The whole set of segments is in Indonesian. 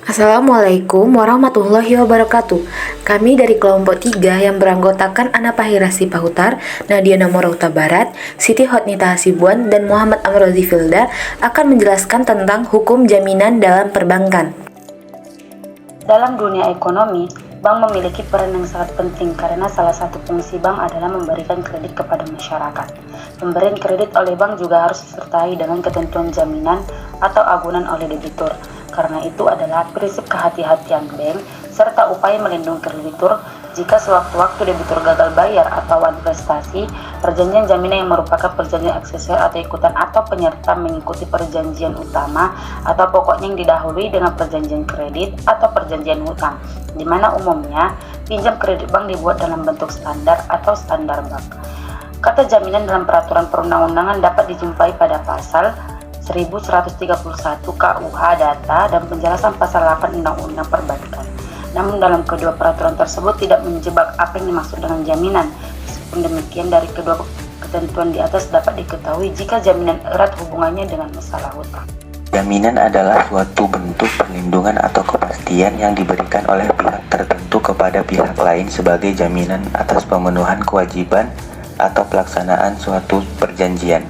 Assalamualaikum warahmatullahi wabarakatuh. Kami dari kelompok 3 yang beranggotakan Ana Pahira Sipahutar, Nadia Namora Huta Barat, Siti Hotnita Hasibuan, dan Muhammad Amrozi Filda akan menjelaskan tentang hukum jaminan dalam perbankan. Dalam dunia ekonomi, bank memiliki peran yang sangat penting karena salah satu fungsi bank adalah memberikan kredit kepada masyarakat. Pemberian kredit oleh bank juga harus disertai dengan ketentuan jaminan atau agunan oleh debitur. Karena itu adalah prinsip kehati-hatian bank serta upaya melindungi kreditur jika sewaktu-waktu debitur gagal bayar atau investasi. Perjanjian jaminan yang merupakan perjanjian aksesor atau ikutan atau penyerta mengikuti perjanjian utama atau pokoknya yang didahului dengan perjanjian kredit atau perjanjian hutang, di mana umumnya pinjam kredit bank dibuat dalam bentuk standar atau standar bank. Kata jaminan dalam peraturan perundang-undangan dapat dijumpai pada pasal 1131 KUH Data dan penjelasan pasal 8 Undang-Undang Perbankan. Namun dalam kedua peraturan tersebut tidak menjebak apa yang dimaksud dengan jaminan. Meskipun demikian, dari kedua ketentuan di atas dapat diketahui jika jaminan erat hubungannya dengan masalah hutang. Jaminan adalah suatu bentuk perlindungan atau kepastian yang diberikan oleh pihak tertentu kepada pihak lain sebagai jaminan atas pemenuhan kewajiban atau pelaksanaan suatu perjanjian.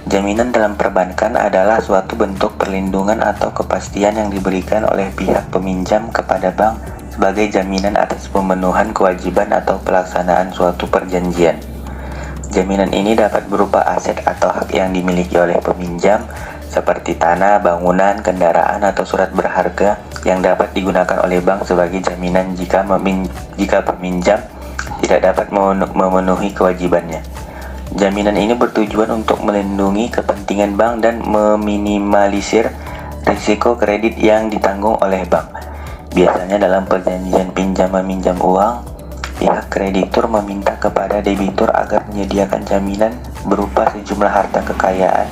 Jaminan dalam perbankan adalah suatu bentuk perlindungan atau kepastian yang diberikan oleh pihak peminjam kepada bank sebagai jaminan atas pemenuhan kewajiban atau pelaksanaan suatu perjanjian. Jaminan ini dapat berupa aset atau hak yang dimiliki oleh peminjam seperti tanah, bangunan, kendaraan, atau surat berharga yang dapat digunakan oleh bank sebagai jaminan jika peminjam tidak dapat memenuhi kewajibannya. Jaminan ini bertujuan untuk melindungi kepentingan bank dan meminimalisir risiko kredit yang ditanggung oleh bank. Biasanya dalam perjanjian pinjam-meminjam uang, pihak kreditur meminta kepada debitur agar menyediakan jaminan berupa sejumlah harta kekayaan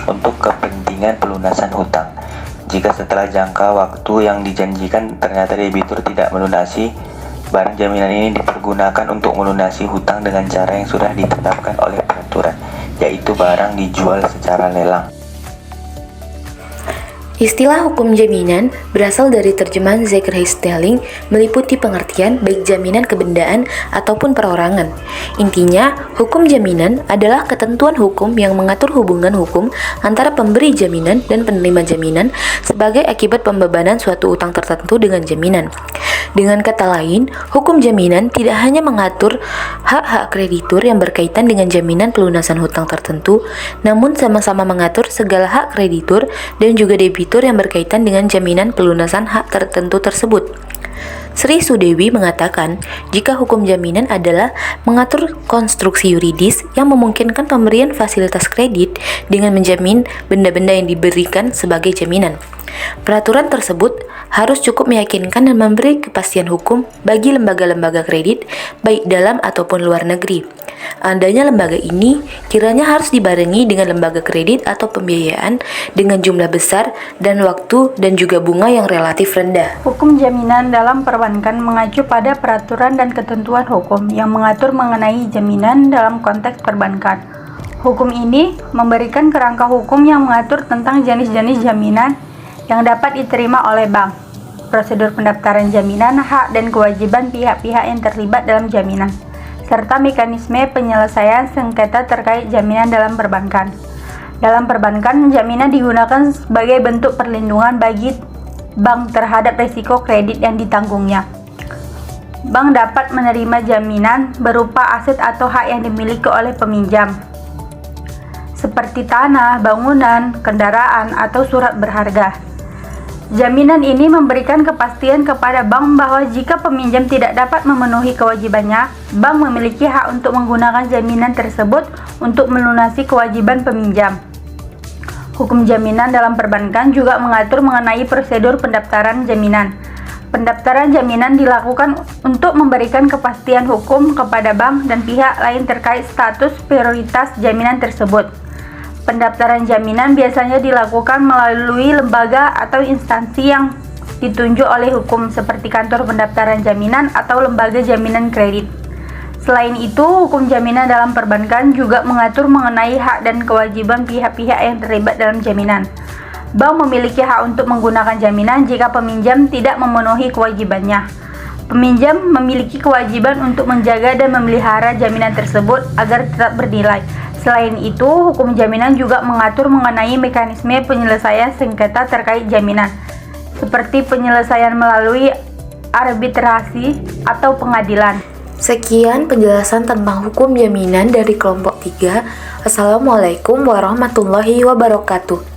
untuk kepentingan pelunasan hutang. Jika setelah jangka waktu yang dijanjikan ternyata debitur tidak melunasi, barang jaminan ini dipergunakan untuk melunasi hutang dengan cara yang sudah ditetapkan oleh peraturan, yaitu barang dijual secara lelang. Istilah hukum jaminan berasal dari terjemahan Zekhreis Stelling, meliputi pengertian baik jaminan kebendaan ataupun perorangan. Intinya, hukum jaminan adalah ketentuan hukum yang mengatur hubungan hukum antara pemberi jaminan dan penerima jaminan sebagai akibat pembebanan suatu utang tertentu dengan jaminan. Dengan kata lain, hukum jaminan tidak hanya mengatur hak-hak kreditur yang berkaitan dengan jaminan pelunasan hutang tertentu, namun sama-sama mengatur segala hak kreditur dan juga debitur yang berkaitan dengan jaminan pelunasan hak tertentu tersebut. Sri Sudewi mengatakan, jika hukum jaminan adalah mengatur konstruksi yuridis yang memungkinkan pemberian fasilitas kredit dengan menjamin benda-benda yang diberikan sebagai jaminan. Peraturan tersebut harus cukup meyakinkan dan memberi kepastian hukum bagi lembaga-lembaga kredit, baik dalam ataupun luar negeri. Adanya lembaga ini kiranya harus dibarengi dengan lembaga kredit atau pembiayaan dengan jumlah besar dan waktu dan juga bunga yang relatif rendah. Hukum jaminan dalam perbankan mengacu pada peraturan dan ketentuan hukum yang mengatur mengenai jaminan dalam konteks perbankan. Hukum ini memberikan kerangka hukum yang mengatur tentang jenis-jenis jaminan yang dapat diterima oleh bank, prosedur pendaftaran jaminan, hak dan kewajiban pihak-pihak yang terlibat dalam jaminan, serta mekanisme penyelesaian sengketa terkait jaminan dalam perbankan. Dalam perbankan, jaminan digunakan sebagai bentuk perlindungan bagi bank terhadap risiko kredit yang ditanggungnya. Bank dapat menerima jaminan berupa aset atau hak yang dimiliki oleh peminjam, seperti tanah, bangunan, kendaraan, atau surat berharga. Jaminan ini memberikan kepastian kepada bank bahwa jika peminjam tidak dapat memenuhi kewajibannya, bank memiliki hak untuk menggunakan jaminan tersebut untuk melunasi kewajiban peminjam. Hukum jaminan dalam perbankan juga mengatur mengenai prosedur pendaftaran jaminan. Pendaftaran jaminan dilakukan untuk memberikan kepastian hukum kepada bank dan pihak lain terkait status prioritas jaminan tersebut. Pendaftaran jaminan biasanya dilakukan melalui lembaga atau instansi yang ditunjuk oleh hukum seperti kantor pendaftaran jaminan atau lembaga jaminan kredit. Selain itu, hukum jaminan dalam perbankan juga mengatur mengenai hak dan kewajiban pihak-pihak yang terlibat dalam jaminan. Bank memiliki hak untuk menggunakan jaminan jika peminjam tidak memenuhi kewajibannya. Peminjam memiliki kewajiban untuk menjaga dan memelihara jaminan tersebut agar tetap bernilai. Selain itu, hukum jaminan juga mengatur mengenai mekanisme penyelesaian sengketa terkait jaminan, seperti penyelesaian melalui arbitrasi atau pengadilan. Sekian penjelasan tentang hukum jaminan dari kelompok 3. Assalamualaikum warahmatullahi wabarakatuh.